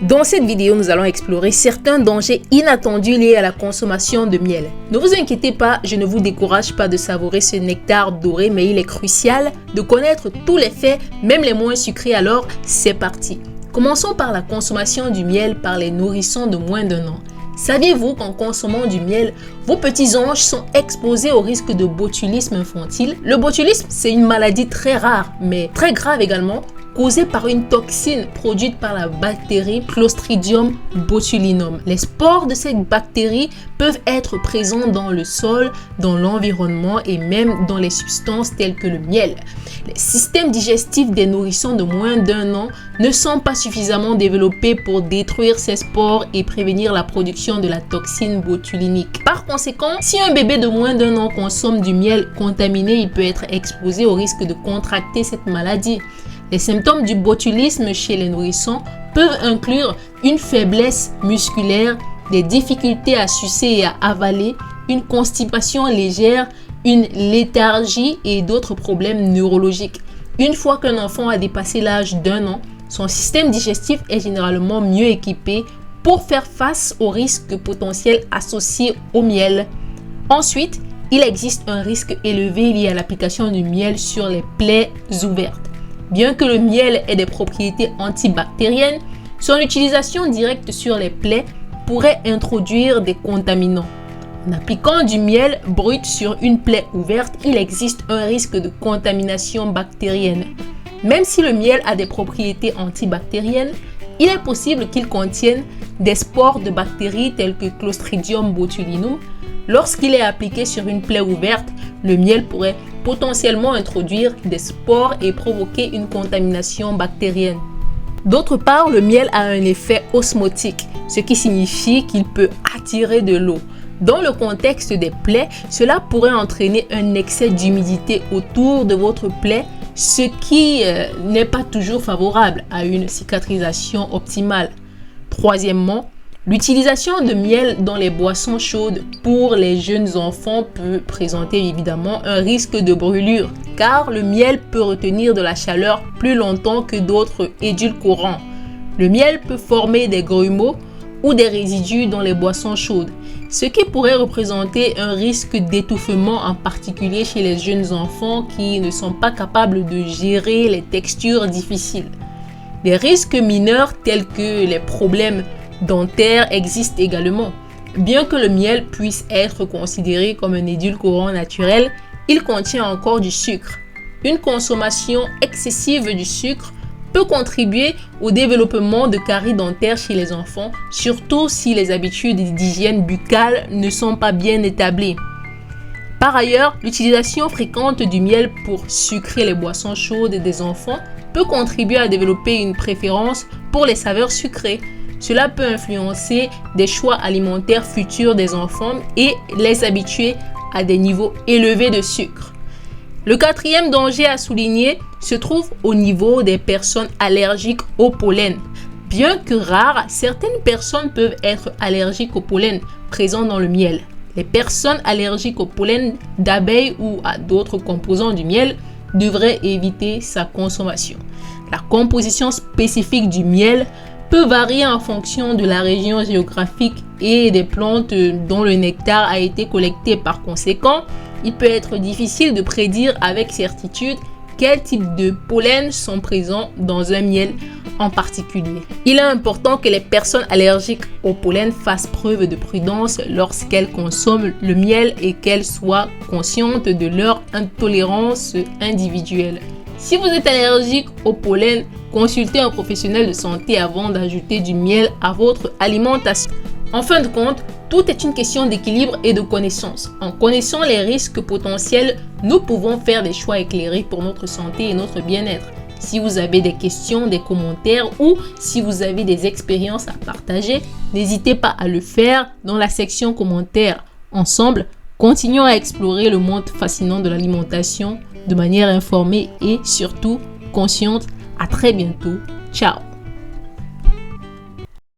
Dans cette vidéo, nous allons explorer certains dangers inattendus liés à la consommation de miel. Ne vous inquiétez pas, je ne vous décourage pas de savourer ce nectar doré, mais il est crucial de connaître tous les faits, même les moins sucrés. Alors, c'est parti. Commençons par la consommation du miel par les nourrissons de moins d'1 an. Saviez-vous qu'en consommant du miel, vos petits anges sont exposés au risque de botulisme infantile? Le botulisme, c'est une maladie très rare, mais très grave également, causée par une toxine produite par la bactérie Clostridium botulinum. Les spores de cette bactérie peuvent être présents dans le sol, dans l'environnement et même dans les substances telles que le miel. Les systèmes digestifs des nourrissons de moins d'1 an ne sont pas suffisamment développés pour détruire ces spores et prévenir la production de la toxine botulinique. Par conséquent, si un bébé de moins d'1 an consomme du miel contaminé, il peut être exposé au risque de contracter cette maladie. Les symptômes du botulisme chez les nourrissons peuvent inclure une faiblesse musculaire, des difficultés à sucer et à avaler, une constipation légère, une léthargie et d'autres problèmes neurologiques. Une fois qu'un enfant a dépassé l'âge d'1 an, son système digestif est généralement mieux équipé pour faire face aux risques potentiels associés au miel. Ensuite, il existe un risque élevé lié à l'application du miel sur les plaies ouvertes. Bien que le miel ait des propriétés antibactériennes, son utilisation directe sur les plaies pourrait introduire des contaminants. En appliquant du miel brut sur une plaie ouverte, il existe un risque de contamination bactérienne. Même si le miel a des propriétés antibactériennes, il est possible qu'il contienne des spores de bactéries telles que Clostridium botulinum. Lorsqu'il est appliqué sur une plaie ouverte, le miel pourrait potentiellement introduire des spores et provoquer une contamination bactérienne. D'autre part, le miel a un effet osmotique, ce qui signifie qu'il peut attirer de l'eau. Dans le contexte des plaies, cela pourrait entraîner un excès d'humidité autour de votre plaie, ce qui n'est pas toujours favorable à une cicatrisation optimale. Troisièmement, l'utilisation de miel dans les boissons chaudes pour les jeunes enfants peut présenter évidemment un risque de brûlure, car le miel peut retenir de la chaleur plus longtemps que d'autres édulcorants. Le miel peut former des grumeaux ou des résidus dans les boissons chaudes, ce qui pourrait représenter un risque d'étouffement, en particulier chez les jeunes enfants qui ne sont pas capables de gérer les textures difficiles. Des risques mineurs tels que les problèmes dentaires existent également. Bien que le miel puisse être considéré comme un édulcorant naturel, il contient encore du sucre. Une consommation excessive du sucre peut contribuer au développement de caries dentaires chez les enfants, surtout si les habitudes d'hygiène buccale ne sont pas bien établies. Par ailleurs, l'utilisation fréquente du miel pour sucrer les boissons chaudes des enfants peut contribuer à développer une préférence pour les saveurs sucrées. Cela peut influencer des choix alimentaires futurs des enfants et les habituer à des niveaux élevés de sucre. Le quatrième danger à souligner se trouve au niveau des personnes allergiques au pollen. Bien que rares, certaines personnes peuvent être allergiques au pollen présent dans le miel. Les personnes allergiques au pollen d'abeilles ou à d'autres composants du miel devraient éviter sa consommation. La composition spécifique du miel peut varier en fonction de la région géographique et des plantes dont le nectar a été collecté. Par conséquent, il peut être difficile de prédire avec certitude quel type de pollen sont présents dans un miel en particulier. Il est important que les personnes allergiques au pollen fassent preuve de prudence lorsqu'elles consomment le miel et qu'elles soient conscientes de leur intolérance individuelle. Si vous êtes allergique au pollen, consultez un professionnel de santé avant d'ajouter du miel à votre alimentation. En fin de compte, tout est une question d'équilibre et de connaissance. En connaissant les risques potentiels, nous pouvons faire des choix éclairés pour notre santé et notre bien-être. Si vous avez des questions, des commentaires ou si vous avez des expériences à partager, n'hésitez pas à le faire dans la section commentaires. Ensemble, continuons à explorer le monde fascinant de l'alimentation de manière informée et surtout consciente. À très bientôt. Ciao.